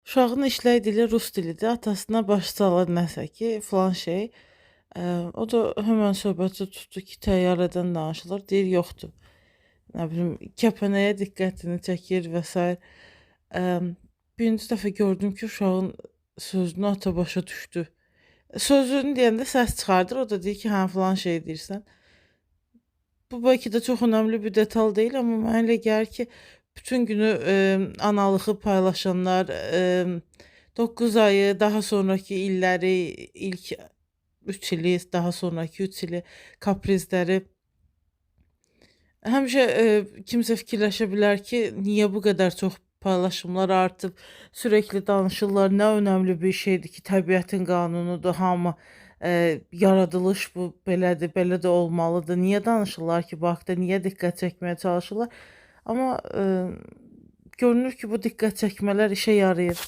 Uşağın işləy dili rus dilidir. Atasına baş salır nəsə ki, filan şey. O da həmən söhbəti tutdu ki, təyyarədən danışılır. Deyir, yoxdur. Nə bilim, kəpənəyə diqqətini çəkir və s. Birinci dəfə gördüm ki, uşağın sözünü ata başa düşdü. Sözünü deyəndə səs çıxardır. O da deyir ki, hə, filan şey deyirsən. Bu bəlkə də çox önəmli bir detal deyil, amma mənə elə gəlir ki, bütün günü analığı paylaşanlar, 9 ayı, daha sonrakı illəri, ilk 3 ili, daha sonrakı 3 ili kaprizləri həmişə kimsə fikirləşə bilər ki, niyə bu qədər çox paylaşımlar artıb, sürekli danışırlar, nə önəmli bir şeydir ki, təbiətin qanunudur, hamı yaradılış bu belədir, belə də olmalıdır. Niyə danışırlar ki, bu haqda, niyə diqqət çəkməyə çalışırlar? Amma görünür ki, bu diqqət çəkmələr işə yarayır.